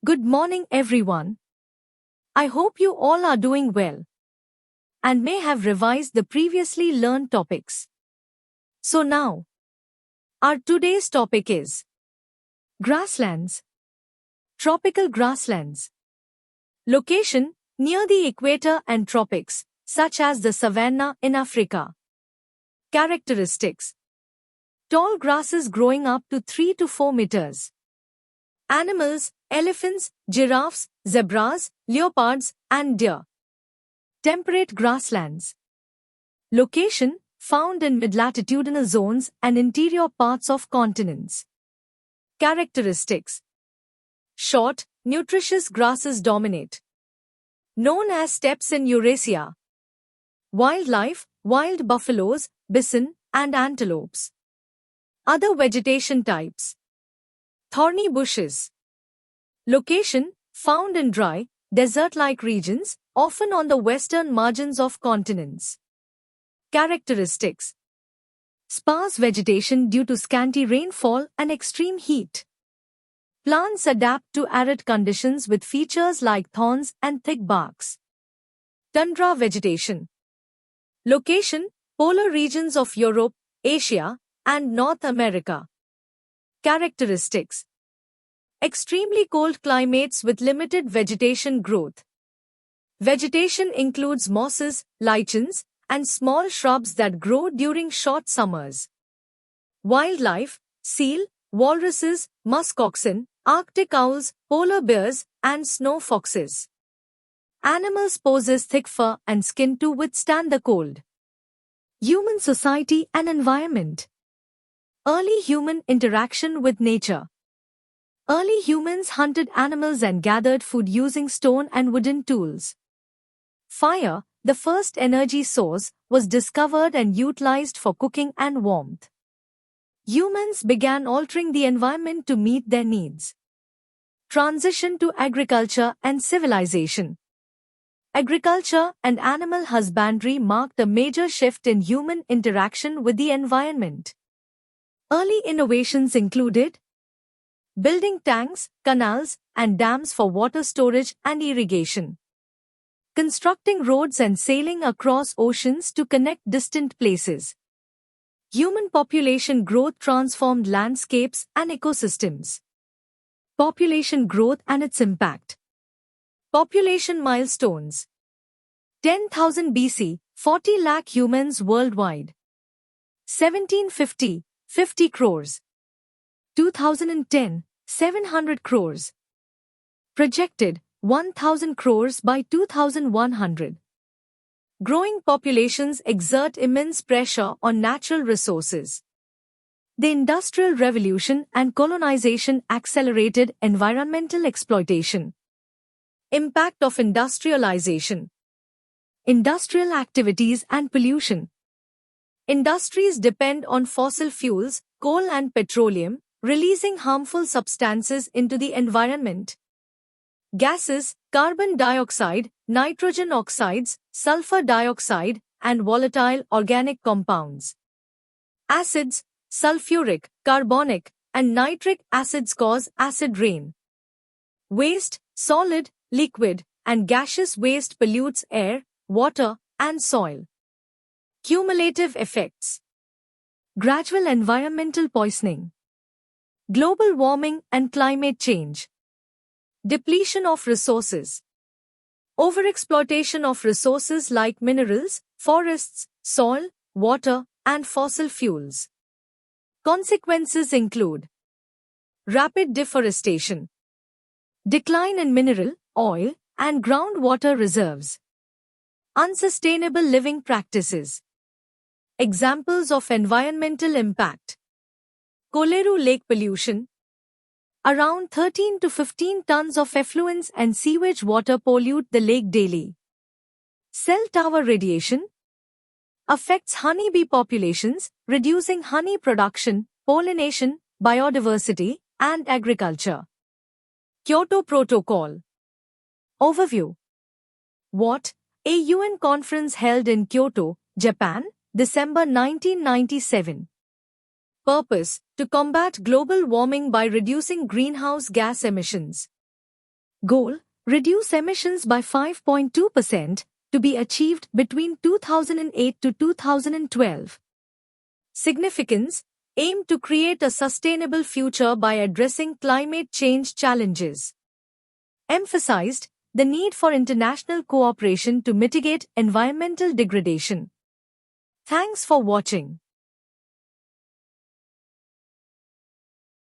Good morning, everyone. I hope you all are doing well and may have revised the previously learned topics. So now, our today's topic is grasslands, tropical grasslands. Location near the equator and tropics, such as the savanna in Africa. Characteristics: tall grasses growing up to 3 to 4 meters. Animals: elephants, giraffes, zebras, leopards, and deer. Temperate grasslands. Location: found in mid-latitudinal zones and interior parts of continents. Characteristics: short, nutritious grasses dominate. Known as steppes in Eurasia. Wildlife: wild buffaloes, bison, and antelopes. Other vegetation types: thorny bushes. Location: found in dry, desert-like regions, often on the western margins of continents. Characteristics: sparse vegetation due to scanty rainfall and extreme heat. Plants adapt to arid conditions with features like thorns and thick barks. Tundra vegetation. Location: polar regions of Europe, Asia, and North America. Characteristics: extremely cold climates with limited vegetation growth. Vegetation includes mosses, lichens, and small shrubs that grow during short summers. Wildlife: seal, walruses, musk oxen, Arctic owls, polar bears, and snow foxes. Animals possess thick fur and skin to withstand the cold. Human society and environment. Early human interaction with nature. Early humans hunted animals and gathered food using stone and wooden tools. Fire, the first energy source, was discovered and utilized for cooking and warmth. Humans began altering the environment to meet their needs. Transition to agriculture and civilization. Agriculture and animal husbandry marked a major shift in human interaction with the environment. Early innovations included building tanks, canals, and dams for water storage and irrigation. Constructing roads and sailing across oceans to connect distant places. Human population growth transformed landscapes and ecosystems. Population growth and its impact. Population milestones. 10,000 BC, 40 lakh humans worldwide. 1750, 50 crores. 2010, 700 crores. Projected, 1,000 crores by 2100. Growing populations exert immense pressure on natural resources. The Industrial Revolution and colonization accelerated environmental exploitation. Impact of industrialization. Industrial activities and pollution. Industries depend on fossil fuels, coal and petroleum, releasing harmful substances into the environment. Gases: carbon dioxide, nitrogen oxides, sulfur dioxide, and volatile organic compounds. Acids: sulfuric, carbonic, and nitric acids cause acid rain. Waste: solid, liquid, and gaseous waste pollutes air, water, and soil. Cumulative effects. Gradual environmental poisoning. Global warming and climate change. Depletion of resources. Overexploitation of resources like minerals, forests, soil, water, and fossil fuels. Consequences include rapid deforestation, decline in mineral, oil, and groundwater reserves. Unsustainable living practices. Examples of environmental impact. Koleru Lake pollution. Around 13 to 15 tons of effluents and sewage water pollute the lake daily. Cell tower radiation affects honeybee populations, reducing honey production, pollination, biodiversity, and agriculture. Kyoto Protocol. Overview. What? A UN conference held in Kyoto, Japan, December 1997. Purpose: to combat global warming by reducing greenhouse gas emissions. Goal: reduce emissions by 5.2%, to be achieved between 2008 to 2012. Significance: aim to create a sustainable future by addressing climate change challenges. Emphasized the need for international cooperation to mitigate environmental degradation. Thanks for watching.